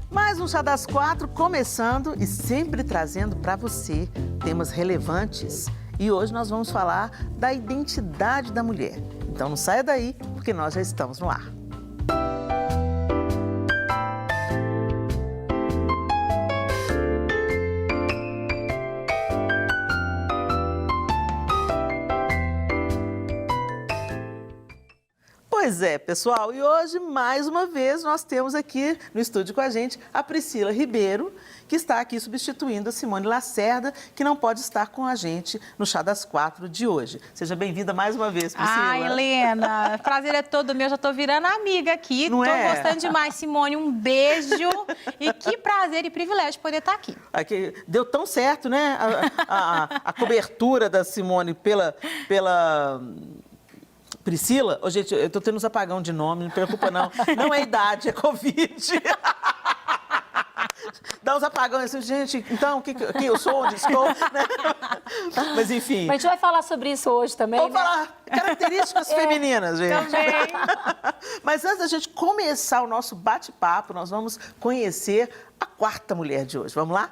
Mais um Chá das Quatro começando e sempre trazendo para você temas relevantes. E hoje nós vamos falar da identidade da mulher. Então não saia daí, porque nós já estamos no ar. Pois é, pessoal, e hoje, mais uma vez, nós temos aqui no estúdio com a gente a Priscila Ribeiro, que está aqui substituindo a Simone Lacerda, que não pode estar com a gente no Chá das Quatro de hoje. Seja bem-vinda mais uma vez, Priscila. Ah, Helena, prazer é todo meu, já estou virando amiga aqui, Não estou é? gostando demais, Simone, um beijo e que prazer e privilégio poder estar aqui. Aqui, deu tão certo, né, a cobertura da Simone pela Priscila. Ô, gente, eu tô tendo uns apagão de nome, não preocupa não. Não é idade, é Covid. Dá uns apagões assim, gente, então, quem eu sou, onde estou, né? Mas enfim. Mas a gente vai falar sobre isso hoje também, Vamos né? falar características femininas, gente. Também. Mas antes da gente começar o nosso bate-papo, nós vamos conhecer a quarta mulher de hoje. Vamos lá?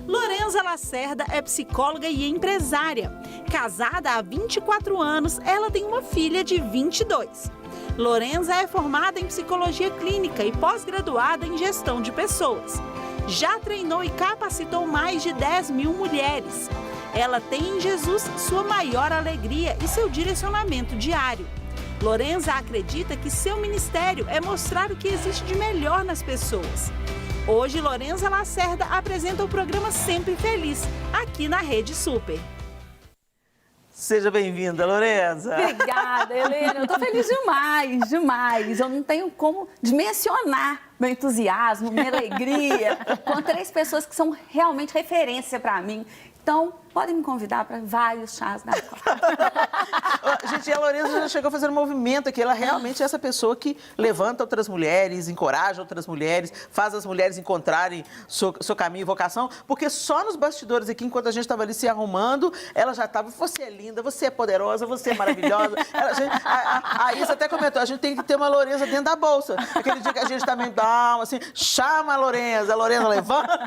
Lorenza Lacerda é psicóloga e empresária. Casada há 24 anos, ela tem uma filha de 22. Lorenza é formada em psicologia clínica e pós-graduada em gestão de pessoas. Já treinou e capacitou mais de 10 mil mulheres. Ela tem em Jesus sua maior alegria e seu direcionamento diário. Lorenza acredita que seu ministério é mostrar o que existe de melhor nas pessoas. Hoje, Lorenza Lacerda apresenta o programa Sempre Feliz, aqui na Rede Super. Seja bem-vinda, Lorenza. Obrigada, Helena. Eu tô feliz demais, demais. Eu não tenho como dimensionar meu entusiasmo, minha alegria com três pessoas que são realmente referência para mim. Então, podem me convidar para vários chás da Quatro. Gente, a Lorenza já chegou a fazer um movimento aqui. Ela realmente é essa pessoa que levanta outras mulheres, encoraja outras mulheres, faz as mulheres encontrarem seu caminho e vocação. Porque só nos bastidores aqui, enquanto a gente estava ali se arrumando, ela já estava, você é linda, você é poderosa, você é maravilhosa. A Isa até comentou, a gente tem que ter uma Lorenza dentro da bolsa. Aquele dia que a gente também dá assim, chama a Lorenza levanta.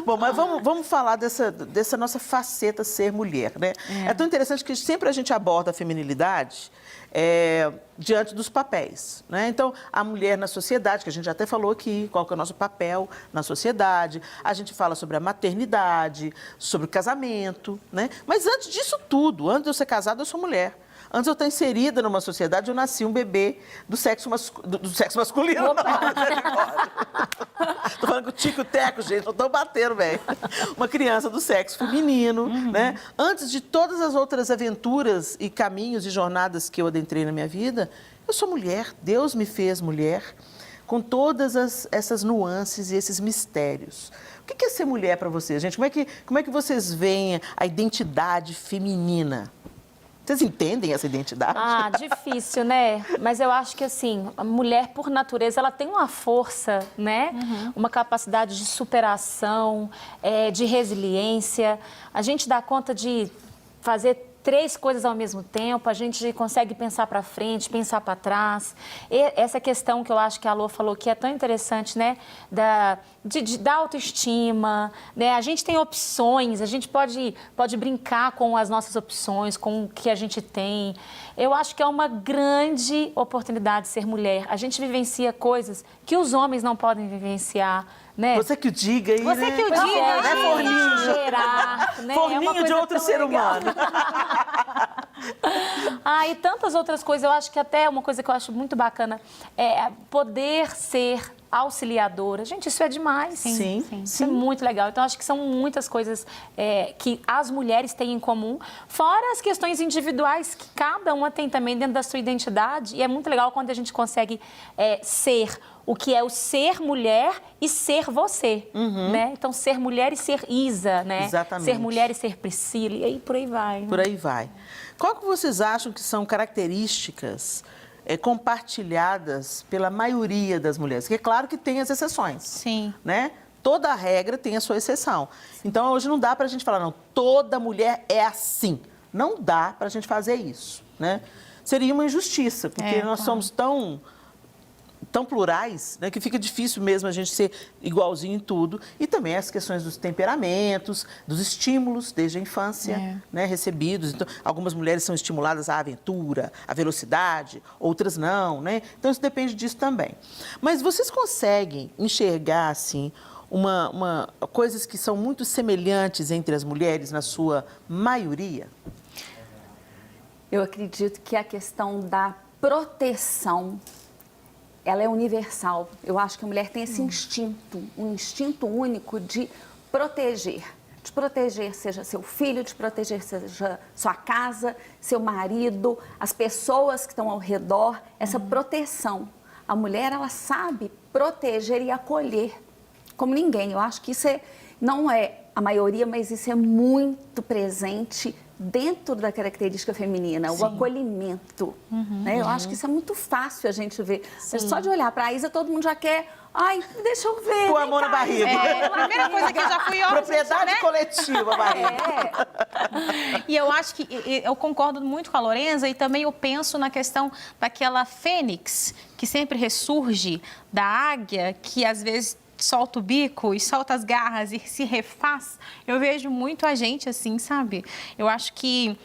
Bom, mas vamos falar dessa nossa faceta ser mulher, né? É tão interessante que sempre a gente aborda a feminilidade diante dos papéis, né? Então, a mulher na sociedade, que a gente já até falou aqui, qual que é o nosso papel na sociedade. A gente fala sobre a maternidade, sobre o casamento, né? Mas antes disso tudo, antes de eu ser casada, eu sou mulher. Antes eu estar inserida numa sociedade, eu nasci um bebê do sexo masculino. Estou falando com o tico e o teco, gente, não estou batendo, velho. Uma criança do sexo feminino, né? Antes de todas as outras aventuras e caminhos e jornadas que eu adentrei na minha vida, eu sou mulher, Deus me fez mulher, com todas essas nuances e esses mistérios. O que é ser mulher para vocês, gente? Como é que vocês veem a identidade feminina? Vocês entendem essa identidade? Ah, difícil, né? Mas eu acho que, assim, a mulher, por natureza, ela tem uma força, né? Uma capacidade de superação, de resiliência. A gente dá conta de fazer três coisas ao mesmo tempo, a gente consegue pensar para frente, pensar para trás. E essa questão que eu acho que a Lô falou que é tão interessante, né? Da autoestima, né? A gente tem opções, a gente pode brincar com as nossas opções, com o que a gente tem. Eu acho que é uma grande oportunidade ser mulher. A gente vivencia coisas que os homens não podem vivenciar, né? Você que o diga aí, Você né? que o diga, né, forninho? gerar, né? Forninho de outro ser humano. E tantas outras coisas. Eu acho que até uma coisa que eu acho muito bacana é poder ser auxiliadora. Gente, isso é demais. Sim. Isso é muito legal. Então, acho que são muitas coisas que as mulheres têm em comum, fora as questões individuais que cada uma tem também dentro da sua identidade. E é muito legal quando a gente consegue ser o que é o ser mulher e ser você, né? Então, ser mulher e ser Isa, né? Exatamente. Ser mulher e ser Priscila, e aí por aí vai. Por aí vai. Qual que vocês acham que são características compartilhadas pela maioria das mulheres? Porque é claro que tem as exceções. Sim. Né? Toda regra tem a sua exceção. Então, hoje não dá para a gente falar, não, toda mulher é assim. Não dá para a gente fazer isso, né? Seria uma injustiça, porque nós somos tão plurais, né, que fica difícil mesmo a gente ser igualzinho em tudo. E também as questões dos temperamentos, dos estímulos desde a infância, né, recebidos. Então, algumas mulheres são estimuladas à aventura, à velocidade, outras não, né? Então, isso depende disso também. Mas vocês conseguem enxergar, assim, coisas que são muito semelhantes entre as mulheres, na sua maioria? Eu acredito que a questão da proteção, ela é universal. Eu acho que a mulher tem esse instinto, um instinto único de proteger. De proteger, seja seu filho, de proteger, seja sua casa, seu marido, as pessoas que estão ao redor, essa proteção. A mulher, ela sabe proteger e acolher como ninguém. Eu acho que isso não é a maioria, mas isso é muito presente dentro da característica feminina, o acolhimento. Né? Eu acho que isso é muito fácil a gente ver. Só de olhar para a Isa, todo mundo já quer... Ai, deixa eu ver. Pôr a mão na barriga. A primeira coisa que eu já fui... Propriedade coletiva, barriga. E eu acho que eu concordo muito com a Lorenza e também eu penso na questão daquela fênix que sempre ressurge, da águia, que às vezes solta o bico e solta as garras e se refaz. Eu vejo muito a gente assim, sabe? Eu acho que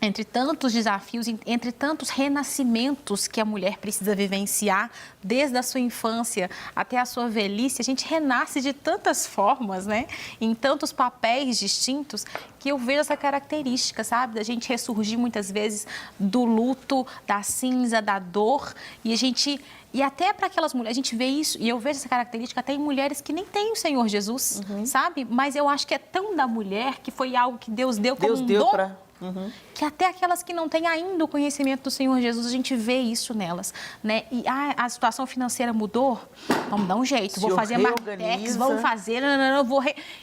entre tantos desafios, entre tantos renascimentos que a mulher precisa vivenciar, desde a sua infância até a sua velhice, a gente renasce de tantas formas, né? Em tantos papéis distintos, que eu vejo essa característica, sabe? Da gente ressurgir muitas vezes do luto, da cinza, da dor, e até para aquelas mulheres, a gente vê isso, e eu vejo essa característica até em mulheres que nem têm o Senhor Jesus, sabe? Mas eu acho que é tão da mulher que foi algo que Deus deu como um dom. Que até aquelas que não têm ainda o conhecimento do Senhor Jesus, a gente vê isso nelas, né? E a situação financeira mudou, vamos dar um jeito, vou fazer martex, vamos fazer,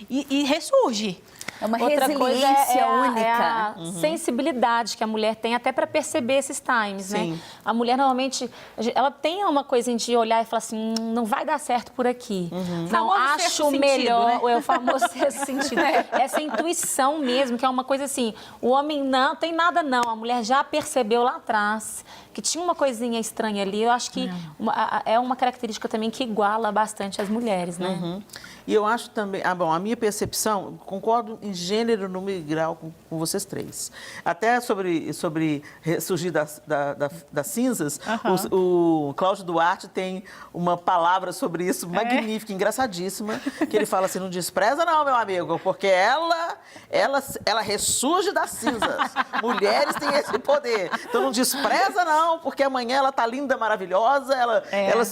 e ressurge. É uma Outra resiliência coisa única. É a sensibilidade que a mulher tem até para perceber esses times, né? A mulher normalmente, ela tem uma coisa de olhar e falar assim, não vai dar certo por aqui. Não, acho melhor, né? É o famoso sexto sentido. Essa intuição mesmo, que é uma coisa assim, o homem não tem nada não, a mulher já percebeu lá atrás que tinha uma coisinha estranha ali. Eu acho que é uma característica também que iguala bastante as mulheres, né? E eu acho também, a minha percepção, concordo em gênero, número e grau com vocês três. Até sobre ressurgir das cinzas, o Cláudio Duarte tem uma palavra sobre isso magnífica, engraçadíssima, que ele fala assim, não despreza não, meu amigo, porque ela ressurge das cinzas. Mulheres têm esse poder. Então não despreza não, porque amanhã ela tá linda, maravilhosa,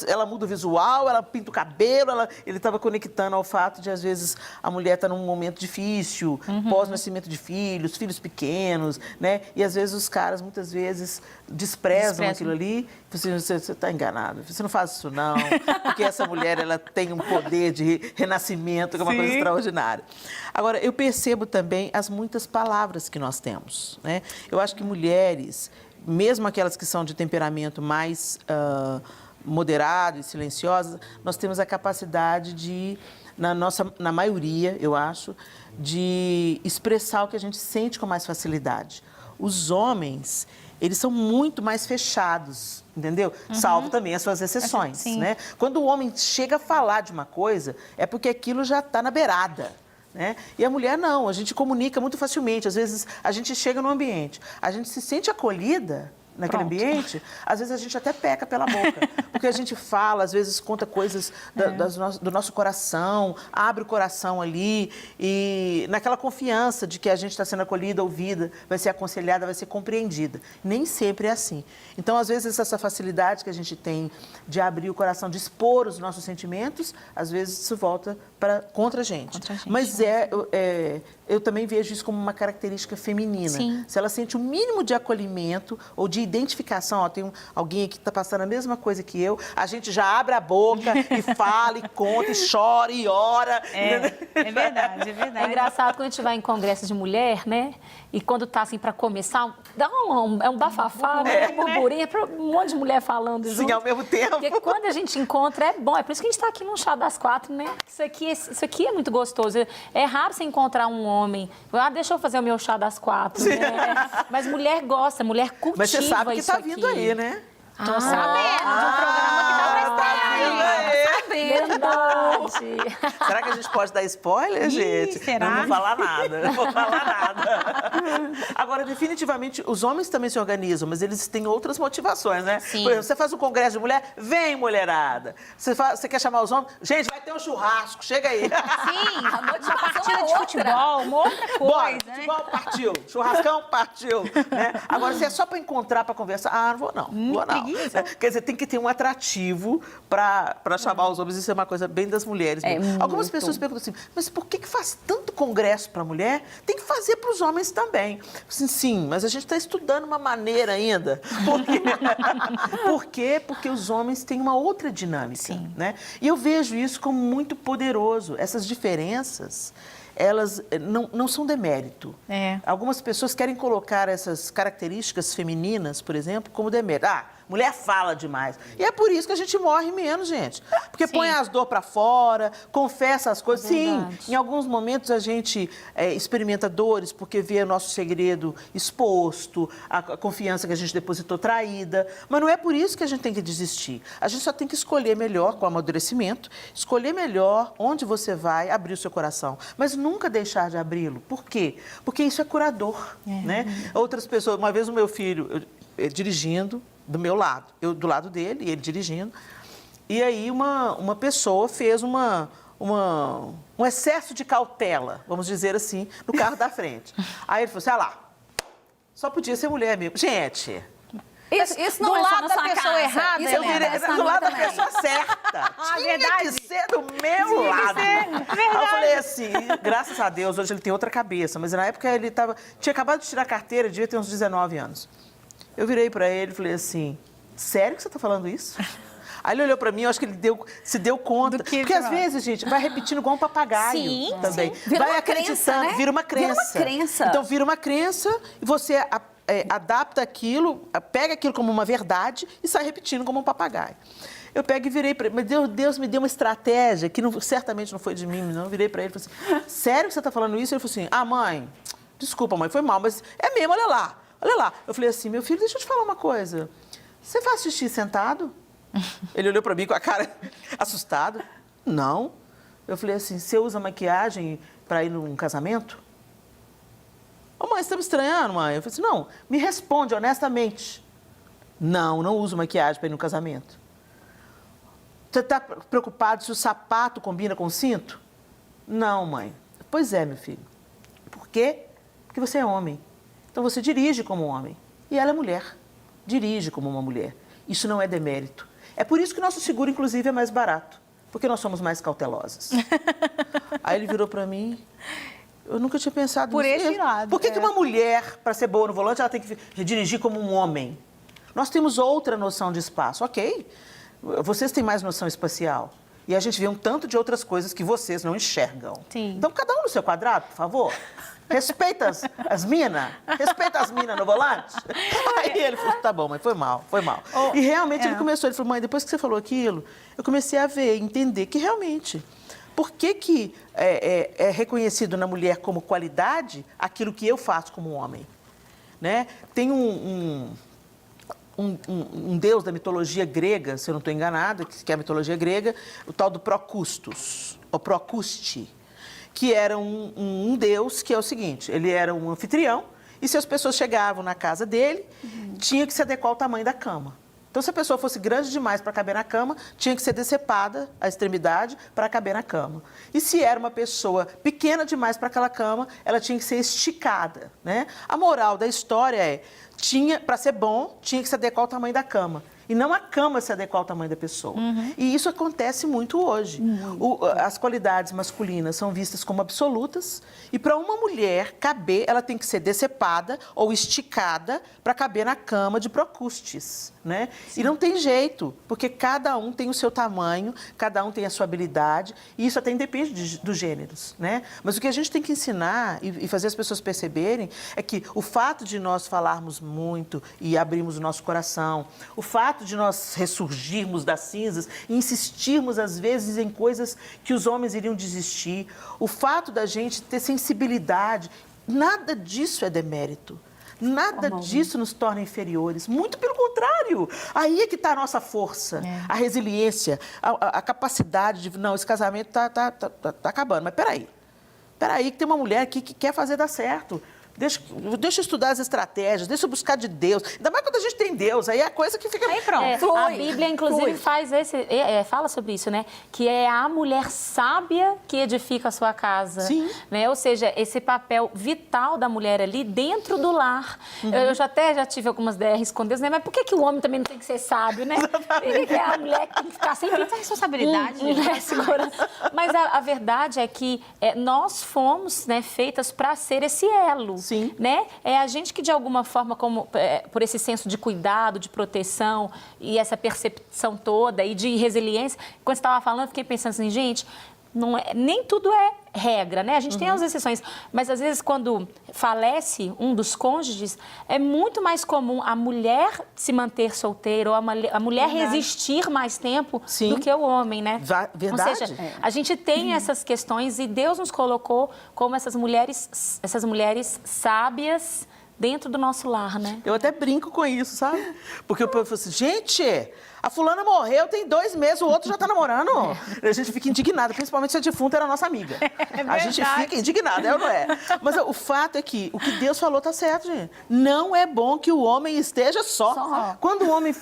ela muda o visual, ela pinta o cabelo, ele estava conectando ao fato de, às vezes, a mulher tá num momento difícil, pós-nascimento de filhos pequenos, né? E, às vezes, os caras, muitas vezes, desprezam aquilo ali. Você está enganado, você não faz isso não, porque essa mulher, ela tem um poder de renascimento, que é uma coisa extraordinária. Agora, eu percebo também as muitas palavras que nós temos, né? Eu acho que mulheres, mesmo aquelas que são de temperamento mais moderado e silenciosas, nós temos a capacidade de, na maioria, eu acho, de expressar o que a gente sente com mais facilidade. Os homens, eles são muito mais fechados, entendeu? Salvo também as suas exceções, né? Quando o homem chega a falar de uma coisa, é porque aquilo já está na beirada. Né? E a mulher não, a gente comunica muito facilmente. Às vezes a gente chega no ambiente, a gente se sente acolhida naquele ambiente, às vezes a gente até peca pela boca, porque a gente fala, às vezes conta coisas do nosso coração, abre o coração ali e naquela confiança de que a gente está sendo acolhida, ouvida, vai ser aconselhada, vai ser compreendida. Nem sempre é assim. Então, às vezes, essa facilidade que a gente tem de abrir o coração, de expor os nossos sentimentos, às vezes isso volta contra a gente. Mas eu também vejo isso como uma característica feminina. Se ela sente o mínimo de acolhimento ou de identificação, tem alguém aqui que está passando a mesma coisa que eu, a gente já abre a boca e fala, e conta, e chora, e ora. É verdade, é verdade. É engraçado quando a gente vai em congresso de mulher, né? E quando tá assim para começar, dá um bafafá, um burburinho, um monte de mulher falando junto. Sim, ao mesmo tempo. Porque quando a gente encontra, é bom. É por isso que a gente está aqui no Chá das Quatro, né? Isso aqui é muito gostoso. É raro você encontrar um homem, deixa eu fazer o meu chá das quatro, né? Mas mulher gosta, mulher cultiva. Mas você sabe que isso tá vindo aqui. Aí, né? Tô sabendo de um programa que dá pra estar Verdade. Será que a gente pode dar spoiler, gente? será? Não vou falar nada, não vou falar nada. Agora, definitivamente, os homens também se organizam, mas eles têm outras motivações, né? Sim. Por exemplo, você faz um congresso de mulher, vem, mulherada. Você quer chamar os homens? Gente, vai ter um churrasco, chega aí. Sim, A uma motivação partida é de outra. futebol, uma outra Bora, coisa, né? futebol partiu, churrascão partiu. Né? Agora, se é só para encontrar, para conversar, não vou não, vou não. preguiça. Quer dizer, tem que ter um atrativo para chamar os homens, isso é uma coisa bem das mulheres. É mesmo. Algumas muito. pessoas perguntam assim, mas por que faz tanto congresso para mulher? Tem que fazer para os homens também. Assim, sim, mas a gente está estudando uma maneira ainda. Por quê? Por quê? Porque os homens têm uma outra dinâmica. Sim. Né? E eu vejo isso como muito poderoso. Essas diferenças, elas não são demérito. É. Algumas pessoas querem colocar essas características femininas, por exemplo, como demérito. Ah, mulher fala demais. E é por isso que a gente morre menos, gente. Porque Sim. põe as dor para fora, confessa as coisas. Sim, Verdade. em alguns momentos a gente experimenta dores porque vê o nosso segredo exposto, a confiança que a gente depositou traída. Mas não é por isso que a gente tem que desistir. A gente só tem que escolher melhor, com o amadurecimento, escolher melhor onde você vai abrir o seu coração. Mas nunca deixar de abri-lo. Por quê? Porque isso é curador. Né? Outras pessoas, uma vez o meu filho dirigindo, do meu lado, eu do lado dele, e ele dirigindo. E aí uma pessoa fez um excesso de cautela, vamos dizer assim, no carro da frente. Aí ele falou assim, ah lá, só podia ser mulher mesmo. Gente, Isso não do é só lado na da sua pessoa casa. errada, Isso eu Helena. virei acontece na do minha lado da também. pessoa certa. Tinha verdade. que ser do meu lado. verdade. Aí eu falei assim, graças a Deus, hoje ele tem outra cabeça, mas na época ele tinha acabado de tirar a carteira, devia ter uns 19 anos. Eu virei para ele e falei assim, sério que você está falando isso? Aí ele olhou para mim, eu acho que ele se deu conta. Do que Porque às vezes, gente, vai repetindo igual um papagaio Sim, também. sim. Vira Vai uma acreditando, crença, né? vira uma crença. Vira uma crença. Então vira uma crença e você adapta aquilo, pega aquilo como uma verdade e sai repetindo como um papagaio. Eu pego e virei para ele, mas Deus me deu uma estratégia que certamente não foi de mim, não. Eu virei para ele e falei assim, sério que você está falando isso? Ele falou assim, ah, mãe, desculpa, mãe, foi mal, mas é mesmo, olha lá. Olha lá. Eu falei assim, meu filho, deixa eu te falar uma coisa. Você faz xixi sentado? Ele olhou para mim com a cara assustada. Não. Eu falei assim, você usa maquiagem para ir num casamento? Ô, mãe, você está me estranhando, mãe? Eu falei assim, não, me responde honestamente. Não uso maquiagem para ir num casamento. Você está preocupado se o sapato combina com o cinto? Não, mãe. Pois é, meu filho. Por quê? Porque você é homem. Então você dirige como um homem. E ela é mulher. Dirige como uma mulher. Isso não é demérito. É por isso que o nosso seguro, inclusive, é mais barato. Porque nós somos mais cautelosas. Aí ele virou para mim. Eu nunca tinha pensado Por nisso. esse lado, Por que uma mulher, para ser boa no volante, ela tem que dirigir como um homem? Nós temos outra noção de espaço. Ok. Vocês têm mais noção espacial. E a gente vê um tanto de outras coisas que vocês não enxergam. Sim. Então, cada um no seu quadrado, por favor. Respeita as minas. Respeita as minas no volante. Aí ele falou, tá bom, mãe, foi mal. E realmente ele começou, ele falou, mãe, depois que você falou aquilo, eu comecei a ver, entender que realmente, por que é reconhecido na mulher como qualidade aquilo que eu faço como homem? Né? Tem um deus da mitologia grega, se eu não estou enganada, que é a mitologia grega, o tal do Procustos, ou Procuste, que era um deus que é o seguinte, ele era um anfitrião e se as pessoas chegavam na casa dele, tinha que se adequar ao tamanho da cama. Então, se a pessoa fosse grande demais para caber na cama, tinha que ser decepada a extremidade para caber na cama. E se era uma pessoa pequena demais para aquela cama, ela tinha que ser esticada, né? A moral da história para ser bom, tinha que se adequar ao tamanho da cama. E não a cama se adequar ao tamanho da pessoa. E isso acontece muito hoje. As qualidades masculinas são vistas como absolutas e para uma mulher caber, ela tem que ser decepada ou esticada para caber na cama de Procustes, né? E não tem jeito, porque cada um tem o seu tamanho, cada um tem a sua habilidade e isso até independe dos gêneros, né? Mas o que a gente tem que ensinar e fazer as pessoas perceberem é que o fato de nós falarmos muito e abrirmos o nosso coração, o fato de nós ressurgirmos das cinzas e insistirmos, às vezes, em coisas que os homens iriam desistir, o fato da gente ter sensibilidade, nada disso é demérito. Nada disso nos torna inferiores. Muito pelo contrário. Aí é que está a nossa força, a resiliência, a capacidade de... Não, esse casamento tá acabando. Mas peraí que tem uma mulher aqui que quer fazer dar certo. Deixa eu estudar as estratégias, deixa eu buscar de Deus. Ainda mais quando a gente tem Deus, aí é a coisa que fica... Aí pronto. A Bíblia, inclusive, fala sobre isso, né? Que é a mulher sábia que edifica a sua casa. Sim. Né? Ou seja, esse papel vital da mulher ali dentro do lar. Eu já tive algumas DRs com Deus, né? Mas por que o homem também não tem que ser sábio, né? É a mulher que tem que ficar sempre... Essa responsabilidade. Segurando. Mas a verdade é que nós fomos, né, feitas para ser esse elo. Sim. Né? É a gente que, de alguma forma, por esse senso de cuidado, de proteção e essa percepção toda e de resiliência, quando você estava falando, eu fiquei pensando assim, gente, nem tudo é regra, né? A gente tem as exceções, mas às vezes quando falece um dos cônjuges, é muito mais comum a mulher se manter solteira ou a mulher resistir mais tempo do que o homem, né? Verdade. Ou seja, a gente tem essas questões e Deus nos colocou como essas mulheres sábias dentro do nosso lar, né? Eu até brinco com isso, sabe? Porque o povo fala assim, gente, a fulana morreu tem 2 meses, o outro já tá namorando. A gente fica indignada, principalmente se a defunta era nossa amiga. A gente fica indignada, é ou não é? Mas o fato é que o que Deus falou tá certo, gente. Não é bom que o homem esteja só. Quando o homem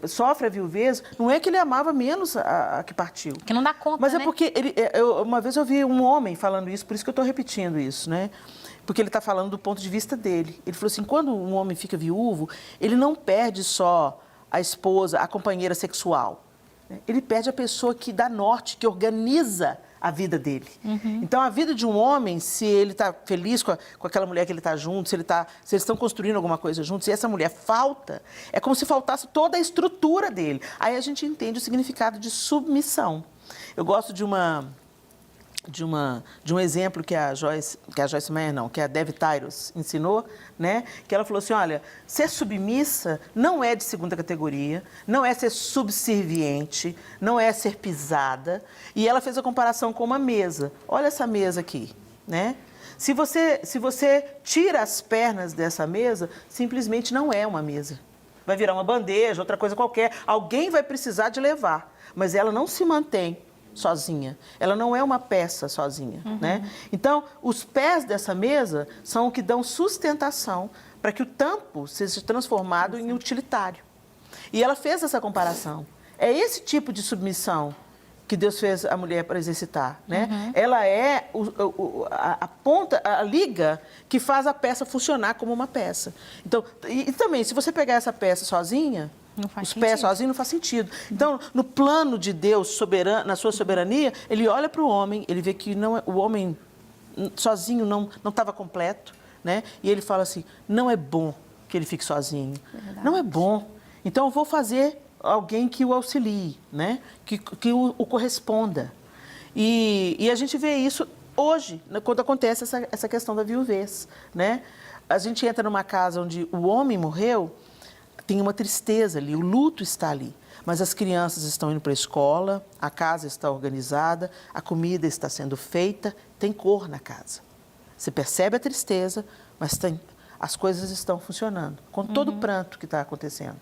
sofre a viuvez, não é que ele amava menos a que partiu. Que não dá conta, Mas é né? porque, uma vez eu vi um homem falando isso, por isso que eu tô repetindo isso, né? Porque ele está falando do ponto de vista dele. Ele falou assim, quando um homem fica viúvo, ele não perde só a esposa, a companheira sexual. Né? Ele perde a pessoa que dá norte, que organiza a vida dele. Então, a vida de um homem, se ele está feliz com aquela mulher que ele está junto, se eles estão construindo alguma coisa juntos, e essa mulher falta, é como se faltasse toda a estrutura dele. Aí a gente entende o significado de submissão. Eu gosto de um exemplo que a Joyce Meyer, não, que a Dev Tyros ensinou, né? Que ela falou assim, olha, ser submissa não é de segunda categoria, não é ser subserviente, não é ser pisada. E ela fez a comparação com uma mesa. Olha essa mesa aqui, né? Se você tira as pernas dessa mesa, simplesmente não é uma mesa. Vai virar uma bandeja, outra coisa qualquer. Alguém vai precisar de levar, mas ela não se mantém sozinha. Ela não é uma peça sozinha, né? Então, os pés dessa mesa são o que dão sustentação para que o tampo seja transformado em utilitário. E ela fez essa comparação. É esse tipo de submissão que Deus fez a mulher para exercitar, né? Ela é a ponta, a liga que faz a peça funcionar como uma peça. Então, e também, se você pegar essa peça sozinha, os pés sozinhos não faz sentido. Então, no plano de Deus, soberano, na sua soberania, ele olha para o homem, ele vê que o homem sozinho não estava completo, né? E ele fala assim, não é bom que ele fique sozinho. Verdade. Não é bom. Então, eu vou fazer alguém que o auxilie, né? Que o corresponda. E a gente vê isso hoje, quando acontece essa questão da viuvez, né? A gente entra numa casa onde o homem morreu, tem uma tristeza ali, o luto está ali. Mas as crianças estão indo para a escola, a casa está organizada, a comida está sendo feita, tem cor na casa. Você percebe a tristeza, mas as coisas estão funcionando, com todo o pranto que está acontecendo.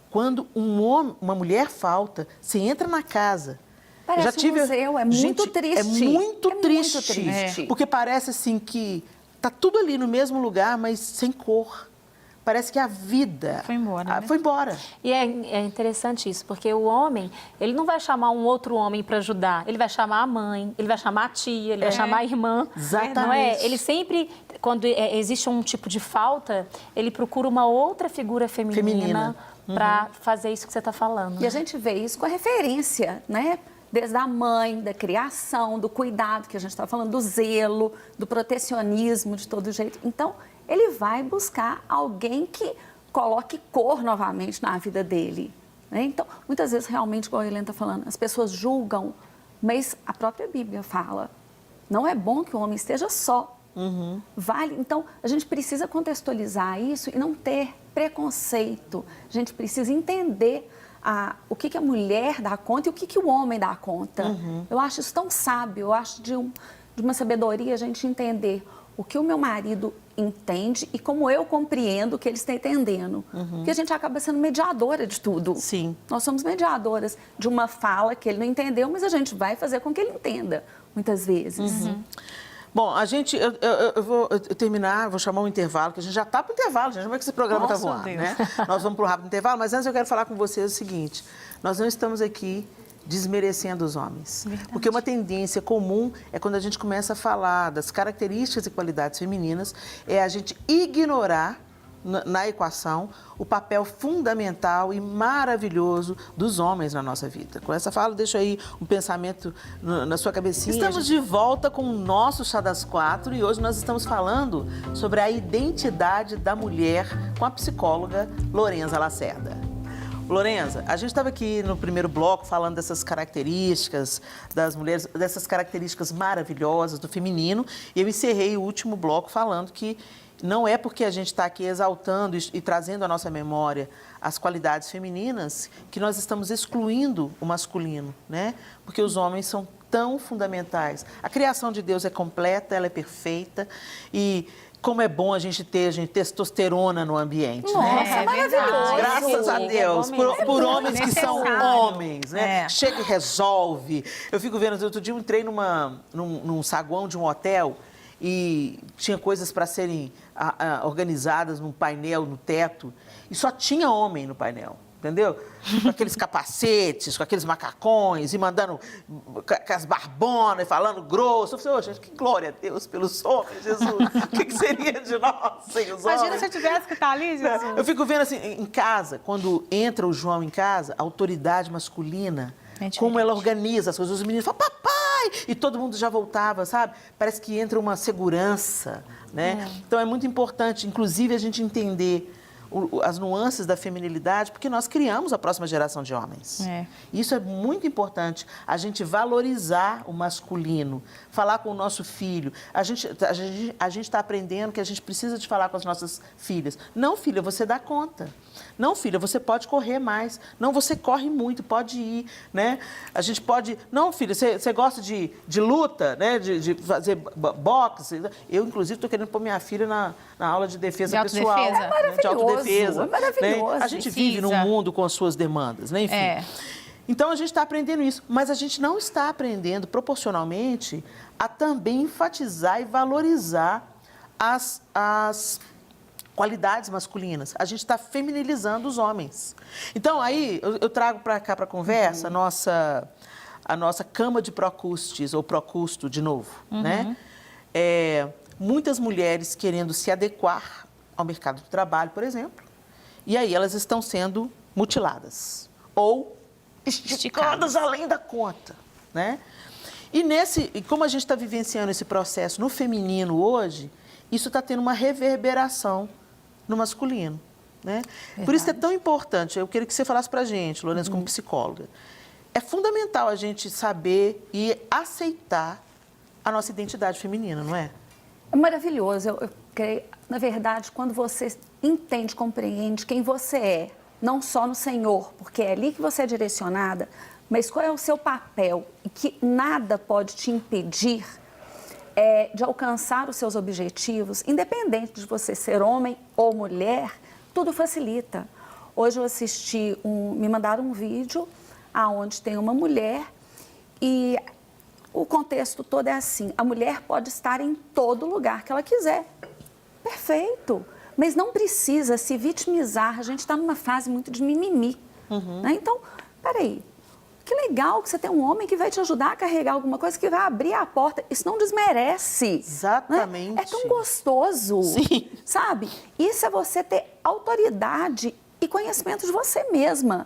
Quando uma mulher falta, você entra na casa. Parece um museu, é muito triste. É muito triste. Porque parece assim que está tudo ali no mesmo lugar, mas sem cor. Parece que a vida foi embora. Né? Foi embora. E é interessante isso, porque o homem, ele não vai chamar um outro homem para ajudar. Ele vai chamar a mãe, ele vai chamar a tia, ele vai chamar a irmã. Exatamente. Não é? Ele sempre, quando existe um tipo de falta, ele procura uma outra figura feminina. Para fazer isso que você está falando. E a gente vê isso com a referência, né? Desde a mãe, da criação, do cuidado que a gente está falando, do zelo, do protecionismo de todo jeito. Então, ele vai buscar alguém que coloque cor novamente na vida dele. Né? Então, muitas vezes, realmente, como a Helena está falando, as pessoas julgam, mas a própria Bíblia fala, não é bom que o homem esteja só. Vale. Então, a gente precisa contextualizar isso e não ter preconceito. A gente precisa entender o que a mulher dá conta e o que o homem dá conta. Eu acho isso tão sábio, eu acho de uma sabedoria a gente entender o que o meu marido entende e como eu compreendo o que ele está entendendo. Porque a gente acaba sendo mediadora de tudo. Sim. Nós somos mediadoras de uma fala que ele não entendeu, mas a gente vai fazer com que ele entenda, muitas vezes. Bom, eu vou terminar, vou chamar um intervalo, que a gente já está para o intervalo, gente. Como é que esse programa está Nossa, voando, Deus. né? Nós vamos para o rápido intervalo, mas antes eu quero falar com vocês o seguinte: nós não estamos aqui desmerecendo os homens. Verdade. Porque uma tendência comum é quando a gente começa a falar das características e qualidades femininas, é a gente ignorar na equação o papel fundamental e maravilhoso dos homens na nossa vida. Com essa fala, deixa aí um pensamento na sua cabecinha. Estamos de volta com o nosso Chá das Quatro e hoje nós estamos falando sobre a identidade da mulher com a psicóloga Lorenza Lacerda. Lorenza, a gente estava aqui no primeiro bloco falando dessas características das mulheres, dessas características maravilhosas do feminino, e eu encerrei o último bloco falando que não é porque a gente está aqui exaltando e trazendo à nossa memória as qualidades femininas que nós estamos excluindo o masculino, né? Porque os homens são tão fundamentais. A criação de Deus é completa, ela é perfeita e como é bom a gente ter testosterona no ambiente, né? Nossa, É maravilhoso. Graças a Deus, por homens que são homens, né? É. Chega e resolve. Eu fico vendo, outro dia eu entrei num saguão de um hotel e tinha coisas para serem organizadas num painel, no teto, e só tinha homem no painel, entendeu? Com aqueles capacetes, com aqueles macacões, e mandando com as barbonas, e falando grosso. Eu falei, oh, gente, que glória a Deus pelos homens, Jesus. O que seria de nós sem os Imagina homens? se eu tivesse que estar ali, Jesus. Eu fico vendo assim, em casa, quando entra o João em casa, a autoridade masculina, É diferente. como ela organiza as coisas. Os meninos falam, papai! E todo mundo já voltava, sabe? Parece que entra uma segurança, né? Então é muito importante, inclusive, a gente entender as nuances da feminilidade, porque nós criamos a próxima geração de homens. É. Isso é muito importante, a gente valorizar o masculino, falar com o nosso filho. A gente está aprendendo que a gente precisa de falar com as nossas filhas. Não, filha, você dá conta. Não, filha, você pode correr mais. Não, você corre muito, pode ir, né? A gente pode... Não, filha, você gosta de luta, né? De fazer boxe. Eu, inclusive, estou querendo pôr minha filha na aula de defesa De pessoal. autodefesa? Né? De autodefesa. É maravilhoso. Né? A gente vive num Precisa. mundo com as suas demandas, né? Enfim. É. Então, a gente está aprendendo isso, mas a gente não está aprendendo proporcionalmente a também enfatizar e valorizar as qualidades masculinas. A gente está feminilizando os homens. Então, aí, eu trago para cá para a conversa a nossa cama de Procustes, ou Procusto, de novo, né? Muitas mulheres querendo se adequar ao mercado de trabalho, por exemplo, e aí elas estão sendo mutiladas ou esticadas além da conta, né? E como a gente está vivenciando esse processo no feminino hoje, isso está tendo uma reverberação no masculino, né? Por isso que é tão importante, eu queria que você falasse para a gente, Lorenza, como psicóloga, é fundamental a gente saber e aceitar a nossa identidade feminina, não é? É maravilhoso. Eu creio, na verdade, quando você entende, compreende quem você é, não só no Senhor, porque é ali que você é direcionada, mas qual é o seu papel e que nada pode te impedir de alcançar os seus objetivos, independente de você ser homem ou mulher, tudo facilita. Hoje eu assisti, me mandaram um vídeo onde tem uma mulher e o contexto todo é assim, a mulher pode estar em todo lugar que ela quiser. Perfeito, mas não precisa se vitimizar, a gente está numa fase muito de mimimi. Né? Então, peraí, que legal que você tem um homem que vai te ajudar a carregar alguma coisa, que vai abrir a porta, isso não desmerece. Exatamente. Né? É tão gostoso, Sim. sabe? Isso é você ter autoridade e conhecimento de você mesma.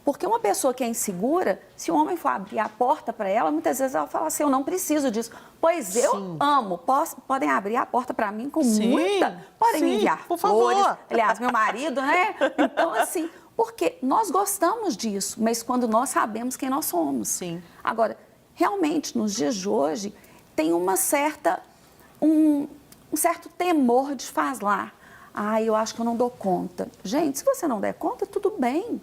Porque uma pessoa que é insegura, se o homem for abrir a porta para ela, muitas vezes ela fala assim, eu não preciso disso. Pois eu Sim. amo, podem abrir a porta para mim com Sim, muita... Podem me sim, enviar por favor. flores. Aliás, meu marido, né? Então, assim, porque nós gostamos disso, mas quando nós sabemos quem nós somos. Sim. Agora, realmente, nos dias de hoje, tem um certo temor de falar. Eu acho que eu não dou conta. Gente, se você não der conta, tudo bem.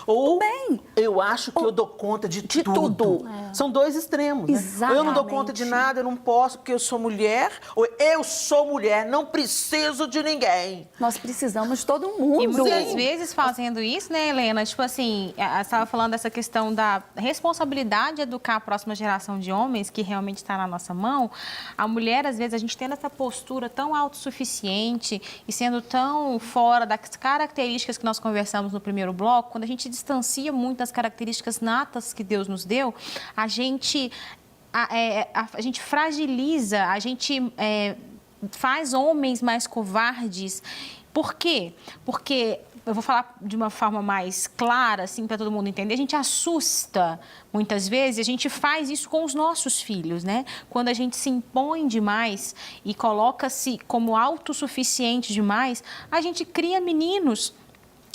Ou bem. eu acho que eu dou conta de tudo. São dois extremos, né? Ou eu não dou conta de nada, eu não posso porque eu sou mulher, ou eu sou mulher, não preciso de ninguém. Nós precisamos de todo mundo. E muitas vezes fazendo isso, né, Helena? Tipo assim, você estava falando dessa questão da responsabilidade de educar a próxima geração de homens, que realmente está na nossa mão. A mulher, às vezes, a gente tendo essa postura tão autossuficiente e sendo tão fora das características que nós conversamos no primeiro bloco, quando a gente distancia muito das características natas que Deus nos deu, a gente fragiliza, a gente faz homens mais covardes. Por quê? Porque, eu vou falar de uma forma mais clara, assim, para todo mundo entender, a gente assusta, muitas vezes, a gente faz isso com os nossos filhos, né? Quando a gente se impõe demais e coloca-se como autossuficiente demais, a gente cria meninos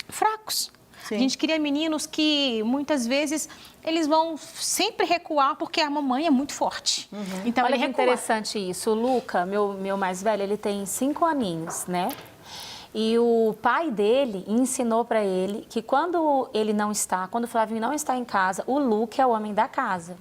fracos. Sim. A gente cria meninos que, muitas vezes, eles vão sempre recuar porque a mamãe é muito forte. Então, Olha ele que recua. interessante isso. O Luca, meu mais velho, ele tem 5 aninhos, né? E o pai dele ensinou para ele que quando o Flavinho não está em casa, o Luca é o homem da casa.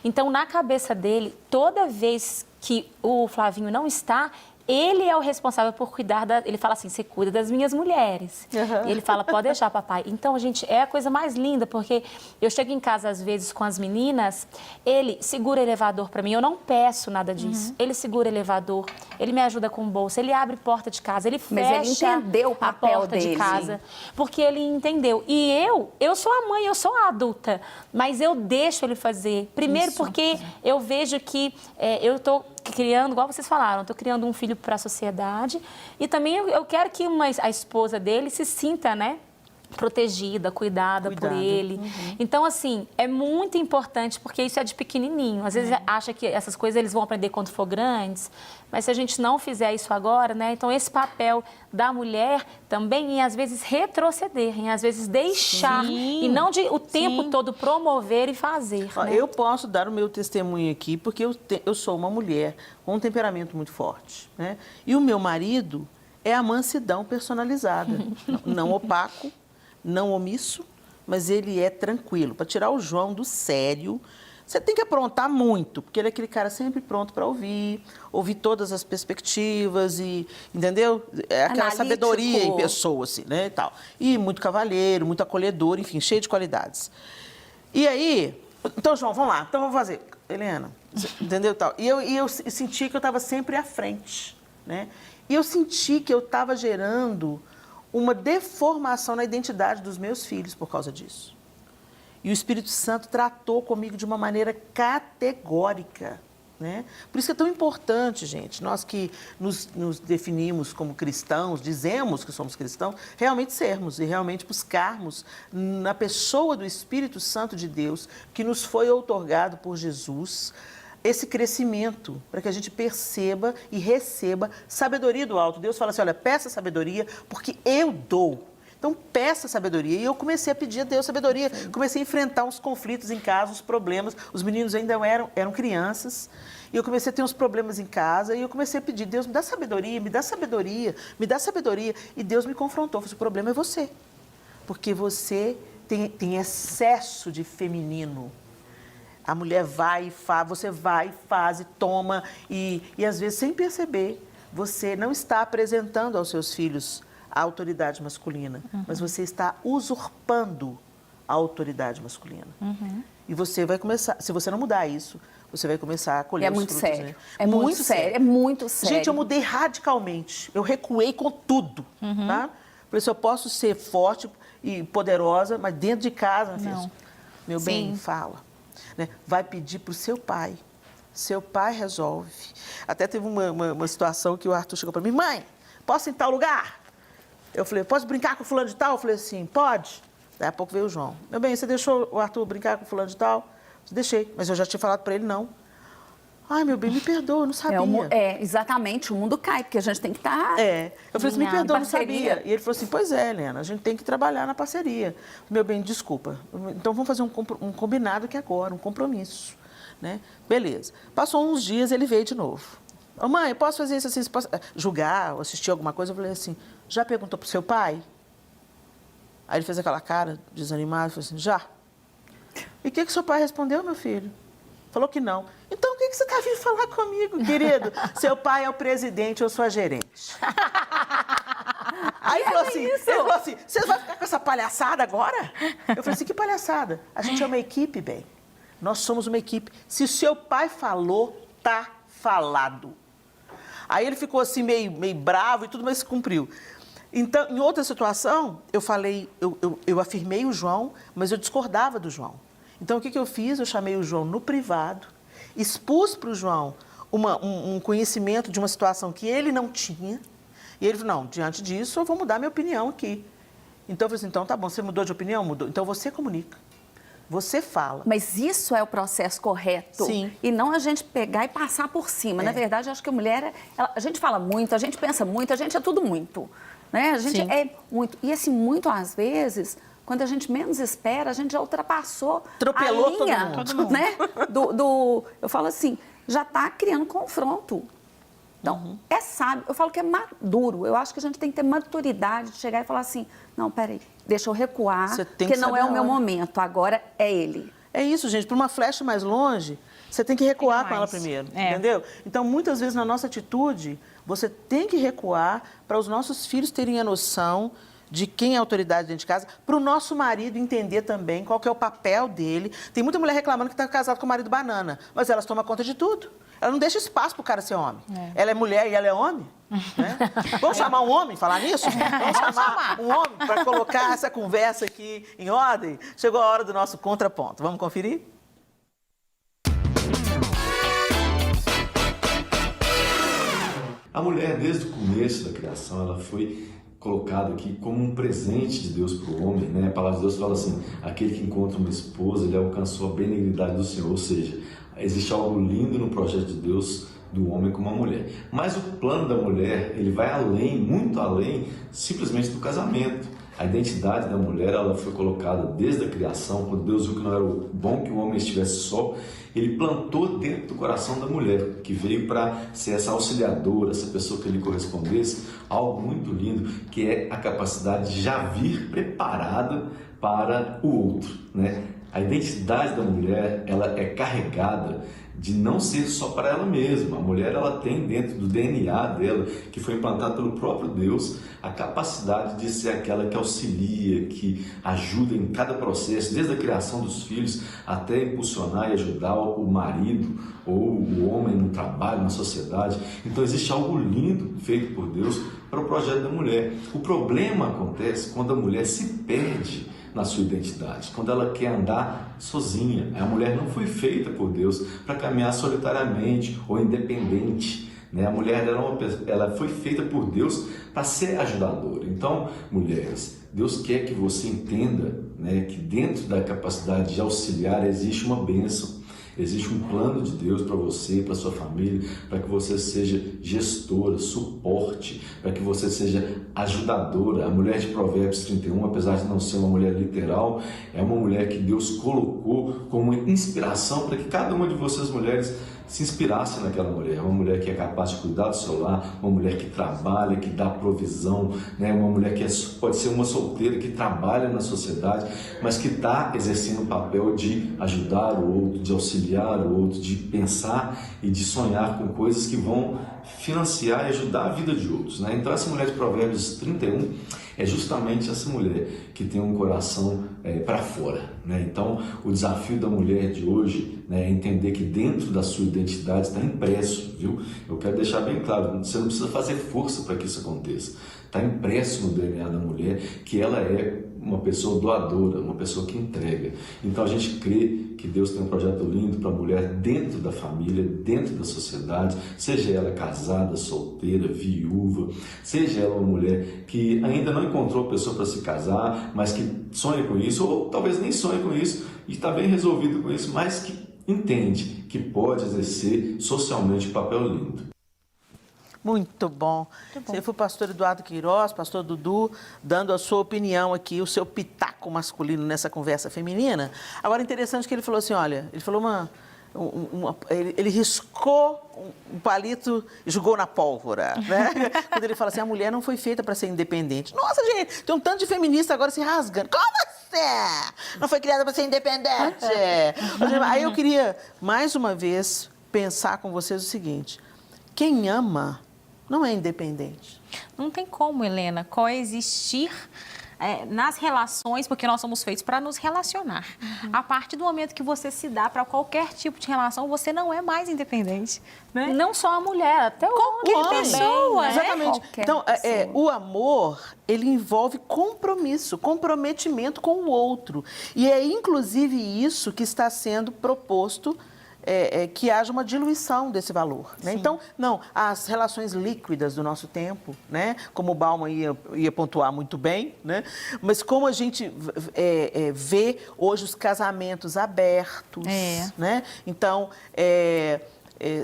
Então, na cabeça dele, toda vez que o Flavinho não está, ele é o responsável por cuidar ele fala assim, você cuida das minhas mulheres. E ele fala, pode deixar, papai. Então, gente, é a coisa mais linda, porque eu chego em casa, às vezes, com as meninas, ele segura o elevador para mim, eu não peço nada disso. Ele segura o elevador, ele me ajuda com bolsa, ele abre porta de casa, ele fecha Mas ele entendeu o papel a porta dele. de casa, porque ele entendeu. E eu sou a mãe, eu sou a adulta, mas eu deixo ele fazer. Primeiro porque eu vejo que eu estou criando, igual vocês falaram, estou criando um filho para a sociedade e também eu quero que a esposa dele se sinta, né, protegida, cuidada por ele. Então, assim, é muito importante porque isso é de pequenininho. Às vezes acha que essas coisas eles vão aprender quando for grandes, mas se a gente não fizer isso agora, né, então esse papel da mulher também em, às vezes, retroceder, em, às vezes, deixar e não o tempo todo promover e fazer. Ó, né? eu posso dar o meu testemunho aqui porque eu sou uma mulher com um temperamento muito forte, né? E o meu marido é a mansidão personalizada, não opaco, não omisso, mas ele é tranquilo. Para tirar o João do sério, você tem que aprontar muito, porque ele é aquele cara sempre pronto para ouvir todas as perspectivas e, entendeu? É aquela Analítico. sabedoria em pessoa, assim, né, e tal. E muito cavalheiro, muito acolhedor, enfim, cheio de qualidades. E aí, então, João, vamos lá, então vamos fazer. Helena, entendeu? Tal. E eu senti que eu estava sempre à frente, né? E eu senti que eu estava gerando uma deformação na identidade dos meus filhos por causa disso. E o Espírito Santo tratou comigo de uma maneira categórica, né? Por isso que é tão importante, gente, nós que nos definimos como cristãos, dizemos que somos cristãos, realmente sermos e realmente buscarmos na pessoa do Espírito Santo de Deus, que nos foi outorgado por Jesus, esse crescimento, para que a gente perceba e receba sabedoria do alto. Deus fala assim, olha, peça sabedoria, porque eu dou. Então, peça sabedoria. E eu comecei a pedir a Deus sabedoria. Comecei a enfrentar uns conflitos em casa, os problemas. Os meninos ainda eram crianças. E eu comecei a ter uns problemas em casa. E eu comecei a pedir, Deus, me dá sabedoria, me dá sabedoria, me dá sabedoria. E Deus me confrontou. Falei, o problema é você. Porque você tem excesso de feminino. A mulher vai e faz, você vai e faz e toma. E às vezes, sem perceber, você não está apresentando aos seus filhos a autoridade masculina, mas você está usurpando a autoridade masculina. E você vai começar, se você não mudar isso, você vai começar a colher os frutos. Sério. Né? É muito sério. É muito sério. Gente, eu mudei radicalmente. Eu recuei com tudo. Tá? Por isso eu posso ser forte e poderosa, mas dentro de casa, meu bem, fala. Né? Vai pedir para o seu pai. Seu pai resolve. Até teve uma situação que o Arthur chegou para mim, mãe, posso ir em tal lugar? Eu falei, posso brincar com fulano de tal? Eu falei assim, pode. Daí a pouco veio o João. Meu bem, você deixou o Arthur brincar com fulano de tal? Eu deixei, mas eu já tinha falado para ele não. Ai, meu bem, me perdoa, eu não sabia. Exatamente, o mundo cai, porque a gente tem que estar... Eu falei assim, me perdoa, eu não parceria. sabia. E ele falou assim, pois é, Helena, a gente tem que trabalhar na parceria. Meu bem, desculpa. Então vamos fazer um combinado aqui agora, um compromisso. Né? Beleza. Passou uns dias, ele veio de novo. Ô, mãe, posso fazer isso assim? Posso julgar ou assistir alguma coisa? Eu falei assim, já perguntou pro seu pai? Aí ele fez aquela cara desanimada e falou assim, já. E o que seu pai respondeu, meu filho? Falou que não. Então, o que você está vindo falar comigo, querido? Seu pai é o presidente, eu sou a gerente. Aí ele falou assim, você vai ficar com essa palhaçada agora? Eu falei assim, que palhaçada? A gente é uma equipe, bem. Nós somos uma equipe. Se o seu pai falou, tá falado. Aí ele ficou assim, meio bravo e tudo, mas se cumpriu. Então, em outra situação, eu falei, eu afirmei o João, mas eu discordava do João. Então, o que eu fiz? Eu chamei o João no privado, expus para o João um conhecimento de uma situação que ele não tinha, e ele falou, não, diante disso, eu vou mudar minha opinião aqui. Então, eu falei assim, então, tá bom, você mudou de opinião? Mudou. Então, você comunica. Você fala. Mas isso é o processo correto. Sim. E não a gente pegar e passar por cima. Na verdade, eu acho que a mulher, a gente fala muito, a gente pensa muito, a gente é tudo muito. Né? A gente é muito. E assim, muito às vezes, quando a gente menos espera, a gente já ultrapassou Atropelou a linha, todo mundo. né? Eu falo assim, já está criando confronto. Então, é sábio. Eu falo que é maduro. Eu acho que a gente tem que ter maturidade de chegar e falar assim, não, peraí, deixa eu recuar, porque não é o meu momento, agora é ele. É isso, gente. Para uma flecha mais longe, você tem que recuar Tem com ela mais. primeiro, É. entendeu? Então, muitas vezes, na nossa atitude, você tem que recuar para os nossos filhos terem a noção de quem é a autoridade dentro de casa, para o nosso marido entender também qual que é o papel dele. Tem muita mulher reclamando que está casada com o marido banana, mas elas tomam conta de tudo. Ela não deixa espaço para o cara ser homem. Ela é mulher e ela é homem. Né? Vamos chamar um homem, falar nisso? Vamos chamar um homem para colocar essa conversa aqui em ordem? Chegou a hora do nosso contraponto. Vamos conferir? A mulher, desde o começo da criação, ela foi colocada aqui como um presente de Deus para o homem, né? A palavra de Deus fala assim, aquele que encontra uma esposa, ele alcançou a benignidade do Senhor, ou seja, existe algo lindo no projeto de Deus do homem com uma mulher. Mas o plano da mulher, ele vai além, muito além, simplesmente do casamento. A identidade da mulher, ela foi colocada desde a criação, quando Deus viu que não era bom que o homem estivesse só, ele plantou dentro do coração da mulher, que veio para ser essa auxiliadora, essa pessoa que lhe correspondesse, algo muito lindo, que é a capacidade de já vir preparada para o outro, né? A identidade da mulher, ela é carregada de não ser só para ela mesma. A mulher, ela tem dentro do DNA dela, que foi implantado pelo próprio Deus, a capacidade de ser aquela que auxilia, que ajuda em cada processo, desde a criação dos filhos até impulsionar e ajudar o marido ou o homem no trabalho, na sociedade. Então existe algo lindo feito por Deus para o projeto da mulher. O problema acontece quando a mulher se perde na sua identidade, quando ela quer andar sozinha. A mulher não foi feita por Deus para caminhar solitariamente ou independente, né? A mulher ela foi feita por Deus para ser ajudadora. Então, mulheres, Deus quer que você entenda, né, que dentro da capacidade de auxiliar existe uma bênção. Existe um plano de Deus para você, para sua família, para que você seja gestora, suporte, para que você seja ajudadora. A mulher de Provérbios 31, apesar de não ser uma mulher literal, é uma mulher que Deus colocou como inspiração para que cada uma de vocês, mulheres, se inspirasse naquela mulher. Uma mulher que é capaz de cuidar do seu lar, uma mulher que trabalha, que dá provisão, né? Uma mulher que pode ser uma solteira que trabalha na sociedade, mas que está exercendo o papel de ajudar o outro, de auxiliar o outro, de pensar e de sonhar com coisas que vão financiar e ajudar a vida de outros, né? Então essa mulher de Provérbios 31 é justamente essa mulher que tem um coração para fora, né? Então o desafio da mulher de hoje, né, é entender que dentro da sua identidade está impresso, viu? Eu quero deixar bem claro, você não precisa fazer força para que isso aconteça. Está impresso no DNA da mulher que ela é uma pessoa doadora, uma pessoa que entrega. Então a gente crê que Deus tem um projeto lindo para a mulher dentro da família, dentro da sociedade, seja ela casada, solteira, viúva, seja ela uma mulher que ainda não encontrou pessoa para se casar, mas que sonha com isso, ou talvez nem sonha com isso e está bem resolvido com isso, mas que entende que pode exercer socialmente um papel lindo. Muito bom. Você foi o pastor Eduardo Queiroz, pastor Dudu, dando a sua opinião aqui, o seu pitaco masculino nessa conversa feminina. Agora, interessante que ele falou assim, olha, ele falou ele riscou um palito e jogou na pólvora, né? Quando ele fala assim, a mulher não foi feita para ser independente. Nossa, gente, tem um tanto de feminista agora se rasgando. Como você não foi criada para ser independente? Aí eu queria, mais uma vez, pensar com vocês o seguinte, quem ama não é independente. Não tem como, Helena, coexistir nas relações, porque nós somos feitos para nos relacionar. A partir do momento que você se dá para qualquer tipo de relação, você não é mais independente. Né? Não só a mulher, até o Qualquer homem pessoa, também, né? Exatamente. Qualquer Então, pessoa. o amor, ele envolve compromisso, comprometimento com o outro. E é inclusive isso que está sendo proposto, que haja uma diluição desse valor. Né? Então, não, as relações líquidas do nosso tempo, né? Como o Bauman ia pontuar muito bem, né? Mas como a gente vê hoje os casamentos abertos, né? Então,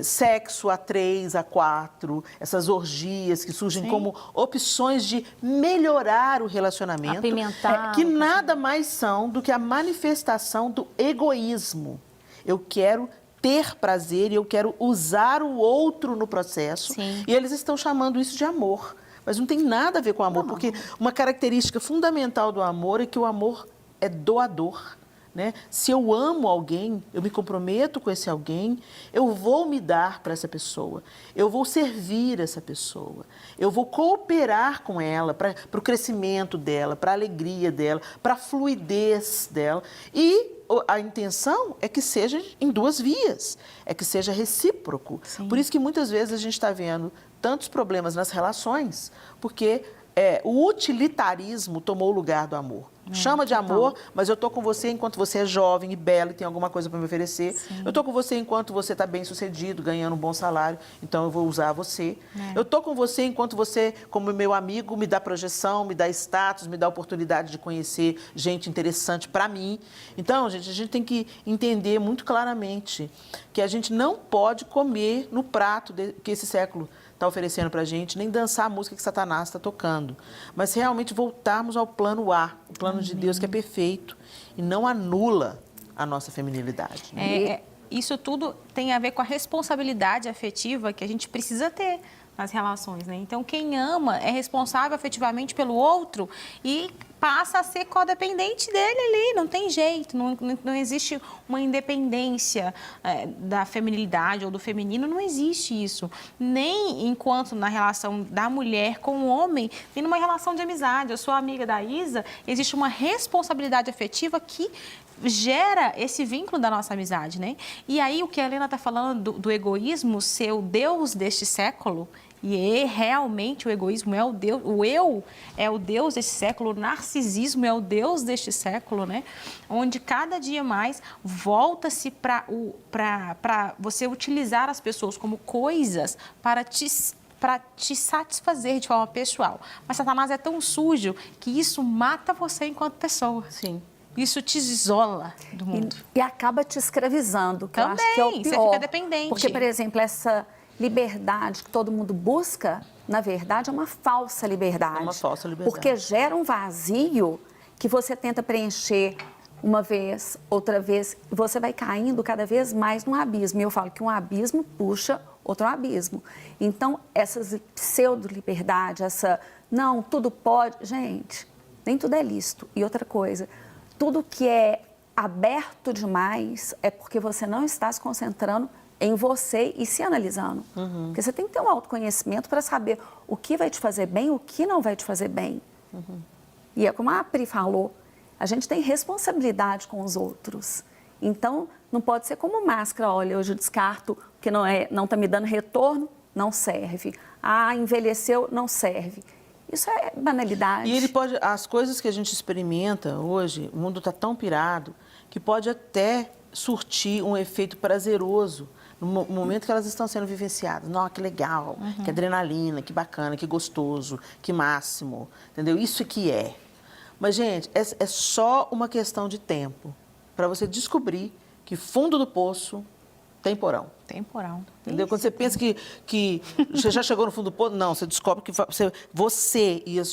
sexo a 3, a 4, essas orgias que surgem como opções de melhorar o relacionamento, Apimentar que nada mais são do que a manifestação do egoísmo. Eu quero ter prazer e eu quero usar o outro no processo. Sim. E eles estão chamando isso de amor. Mas não tem nada a ver com amor, porque uma característica fundamental do amor é que o amor é doador. Né? Se eu amo alguém, eu me comprometo com esse alguém, eu vou me dar para essa pessoa, eu vou servir essa pessoa, eu vou cooperar com ela para o crescimento dela, para a alegria dela, para a fluidez dela. E a intenção é que seja em 2 vias, é que seja recíproco. Sim. Por isso que muitas vezes a gente está vendo tantos problemas nas relações, porque o utilitarismo tomou o lugar do amor. Chama de amor, mas eu estou com você enquanto você é jovem e bela e tem alguma coisa para me oferecer. Sim. Eu estou com você enquanto você está bem sucedido, ganhando um bom salário, então eu vou usar você. Eu estou com você enquanto você, como meu amigo, me dá projeção, me dá status, me dá oportunidade de conhecer gente interessante para mim. Então, gente, a gente tem que entender muito claramente que a gente não pode comer no prato que esse século está oferecendo para a gente, nem dançar a música que Satanás está tocando. Mas realmente voltarmos ao plano A, o plano de Deus que é perfeito e não anula a nossa feminilidade. Né? Isso tudo tem a ver com a responsabilidade afetiva que a gente precisa ter nas relações, né? Então, quem ama é responsável afetivamente pelo outro e passa a ser codependente dele ali, não tem jeito, não existe uma independência da feminilidade ou do feminino, não existe isso. Nem enquanto na relação da mulher com o homem, nem numa relação de amizade. Eu sou amiga da Isa, existe uma responsabilidade afetiva que gera esse vínculo da nossa amizade, né? E aí o que a Helena está falando do egoísmo ser o Deus deste século, e realmente o egoísmo é o Deus, o eu é o Deus deste século, o narcisismo é o Deus deste século, né? Onde cada dia mais volta-se para você utilizar as pessoas como coisas para te satisfazer de forma pessoal. Mas Satanás é tão sujo que isso mata você enquanto pessoa. Sim. Isso te isola do mundo. E acaba te escravizando, que Também, eu acho que é o pior. você fica dependente. Porque, por exemplo, essa liberdade que todo mundo busca, na verdade, é uma falsa liberdade. É uma falsa liberdade. Porque gera um vazio que você tenta preencher uma vez, outra vez, e você vai caindo cada vez mais num abismo. E eu falo que um abismo puxa outro abismo. Então, essa pseudo-liberdade, não, tudo pode... Gente, nem tudo é lícito. E outra coisa, tudo que é aberto demais é porque você não está se concentrando em você e se analisando. Porque você tem que ter um autoconhecimento para saber o que vai te fazer bem, o que não vai te fazer bem. E é como a Pri falou, a gente tem responsabilidade com os outros. Então, não pode ser como máscara, olha, hoje eu descarto porque não está me dando retorno, não serve. Ah, envelheceu, não serve. Isso é banalidade. E as coisas que a gente experimenta hoje, o mundo está tão pirado, que pode até surtir um efeito prazeroso no momento que elas estão sendo vivenciadas. Nossa, que legal, que adrenalina, que bacana, que gostoso, que máximo, entendeu? Isso é que é. Mas, gente, é só uma questão de tempo para você descobrir que fundo do poço tem porão. Temporal. Entendeu? Quando você pensa que você já chegou no fundo do poço, não, você descobre que você e as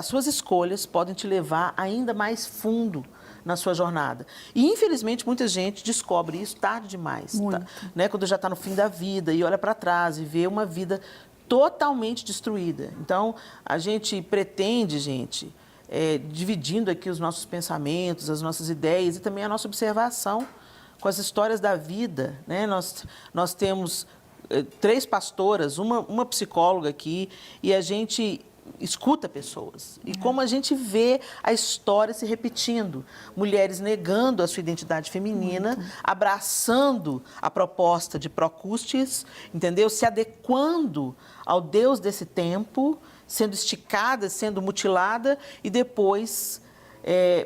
suas escolhas podem te levar ainda mais fundo na sua jornada. E, infelizmente, muita gente descobre isso tarde demais, tá? Né? Quando já está no fim da vida e olha para trás e vê uma vida totalmente destruída. Então, a gente pretende, gente, dividindo aqui os nossos pensamentos, as nossas ideias e também a nossa observação com as histórias da vida, né? Nós temos 3 pastoras, uma psicóloga aqui, e a gente escuta pessoas. E como a gente vê a história se repetindo. Mulheres negando a sua identidade feminina, abraçando a proposta de Procústes, entendeu? Se adequando ao Deus desse tempo, sendo esticada, sendo mutilada e depois...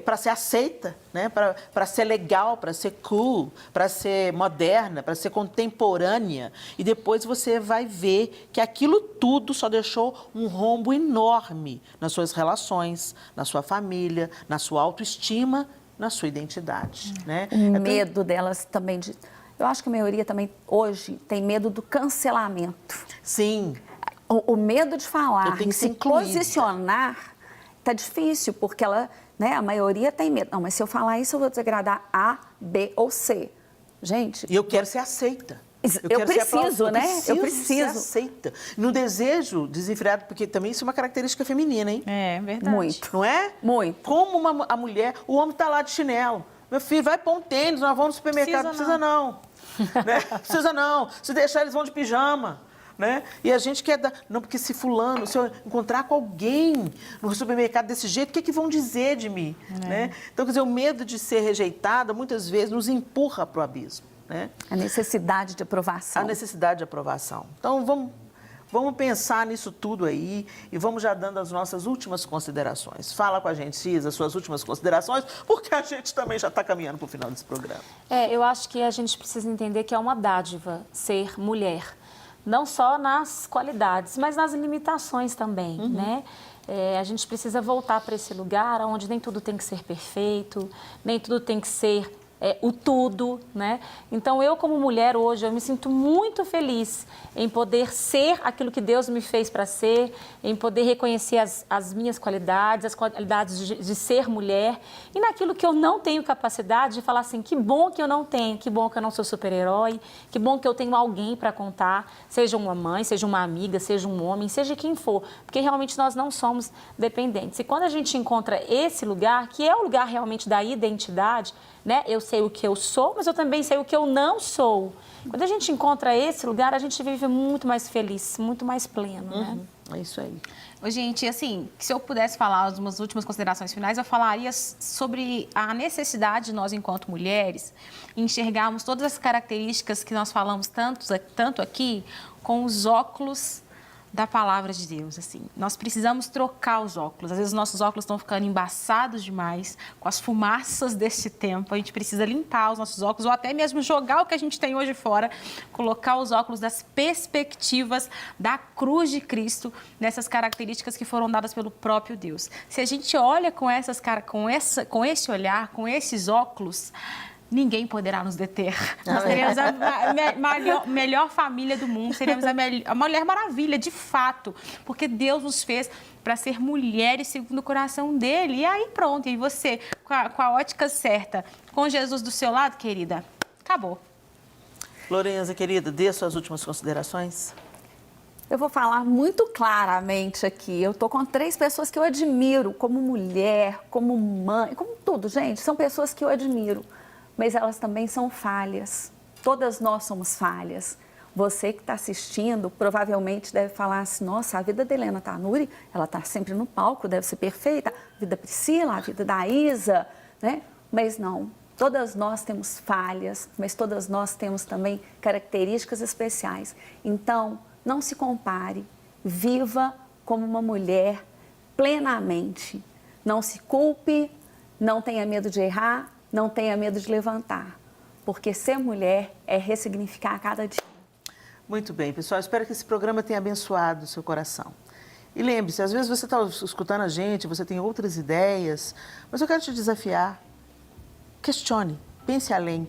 para ser aceita, né? Para ser legal, para ser cool, para ser moderna, para ser contemporânea. E depois você vai ver que aquilo tudo só deixou um rombo enorme nas suas relações, na sua família, na sua autoestima, na sua identidade. Né? O medo delas também de... Eu acho que a maioria também hoje tem medo do cancelamento. Sim. O medo de falar e se posicionar tá difícil, porque ela... Né? A maioria tem medo. Não, mas se eu falar isso, eu vou desagradar A, B ou C. Gente... E eu quero ser aceita. Eu preciso, né? Eu preciso ser aceita. No desejo desenfreado, porque também isso é uma característica feminina, hein? É verdade. Muito. Não é? Muito. Como a mulher... O homem está lá de chinelo. Meu filho, vai pôr um tênis, nós vamos no supermercado. Precisa não. Né? Precisa não. Se deixar, eles vão de pijama. Né? E a gente quer dar... Não, porque se fulano, se eu encontrar com alguém no supermercado desse jeito, o que vão dizer de mim? Né? Então, quer dizer, o medo de ser rejeitada, muitas vezes, nos empurra para o abismo. Né? A necessidade de aprovação. A necessidade de aprovação. Então, vamos pensar nisso tudo aí e vamos já dando as nossas últimas considerações. Fala com a gente, Cis, as suas últimas considerações, porque a gente também já está caminhando para o final desse programa. Eu acho que a gente precisa entender que é uma dádiva ser mulher. Não só nas qualidades, mas nas limitações também, né? A gente precisa voltar para esse lugar onde nem tudo tem que ser perfeito, nem tudo tem que ser o tudo, né? Então, eu como mulher hoje, eu me sinto muito feliz em poder ser aquilo que Deus me fez para ser, em poder reconhecer as minhas qualidades, as qualidades de ser mulher, e naquilo que eu não tenho capacidade de falar assim, que bom que eu não tenho, que bom que eu não sou super-herói, que bom que eu tenho alguém para contar, seja uma mãe, seja uma amiga, seja um homem, seja quem for, porque realmente nós não somos dependentes. E quando a gente encontra esse lugar, que é o lugar realmente da identidade, né? Eu sei o que eu sou, mas eu também sei o que eu não sou. Quando a gente encontra esse lugar, a gente vive muito mais feliz, muito mais pleno, né? É isso aí. Ô, gente, assim, se eu pudesse falar umas últimas considerações finais, eu falaria sobre a necessidade de nós, enquanto mulheres, enxergarmos todas as características que nós falamos tanto aqui com os óculos da palavra de Deus, assim. Nós precisamos trocar os óculos. Às vezes os nossos óculos estão ficando embaçados demais com as fumaças desse tempo. A gente precisa limpar os nossos óculos ou até mesmo jogar o que a gente tem hoje fora, colocar os óculos das perspectivas da cruz de Cristo, nessas características que foram dadas pelo próprio Deus. Se a gente olha com esse olhar, com esses óculos, ninguém poderá nos deter. Nós teremos a melhor família do mundo, seremos a Mulher Maravilha, de fato, porque Deus nos fez para ser mulheres segundo o coração dele. E aí pronto, e você, com a ótica certa, com Jesus do seu lado, querida, acabou. Lorenza, querida, dê suas últimas considerações. Eu vou falar muito claramente aqui. Eu estou com 3 pessoas que eu admiro como mulher, como mãe, como tudo, gente. São pessoas que eu admiro. Mas elas também são falhas. Todas nós somos falhas. Você que está assistindo provavelmente deve falar assim, nossa, a vida da Helena Tanuri, ela está sempre no palco, deve ser perfeita. A vida da Priscila, a vida da Isa, né? Mas não, todas nós temos falhas, mas todas nós temos também características especiais. Então, não se compare, viva como uma mulher plenamente. Não se culpe, não tenha medo de errar, não tenha medo de levantar, porque ser mulher é ressignificar a cada dia. Muito bem, pessoal. Espero que esse programa tenha abençoado o seu coração. E lembre-se, às vezes você está escutando a gente, você tem outras ideias, mas eu quero te desafiar. Questione, pense além.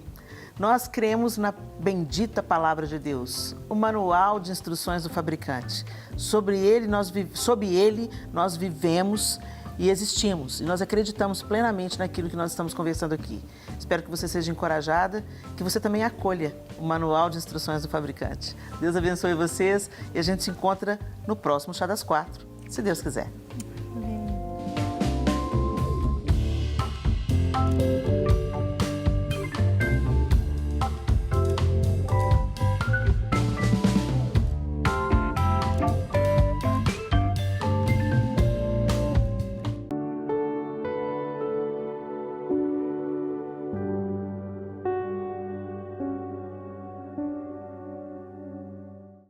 Nós cremos na bendita palavra de Deus, o manual de instruções do fabricante. Sob ele nós vivemos e existimos. E nós acreditamos plenamente naquilo que nós estamos conversando aqui. Espero que você seja encorajada, que você também acolha o manual de instruções do fabricante. Deus abençoe vocês e a gente se encontra no próximo Chá das 4, se Deus quiser. Amém.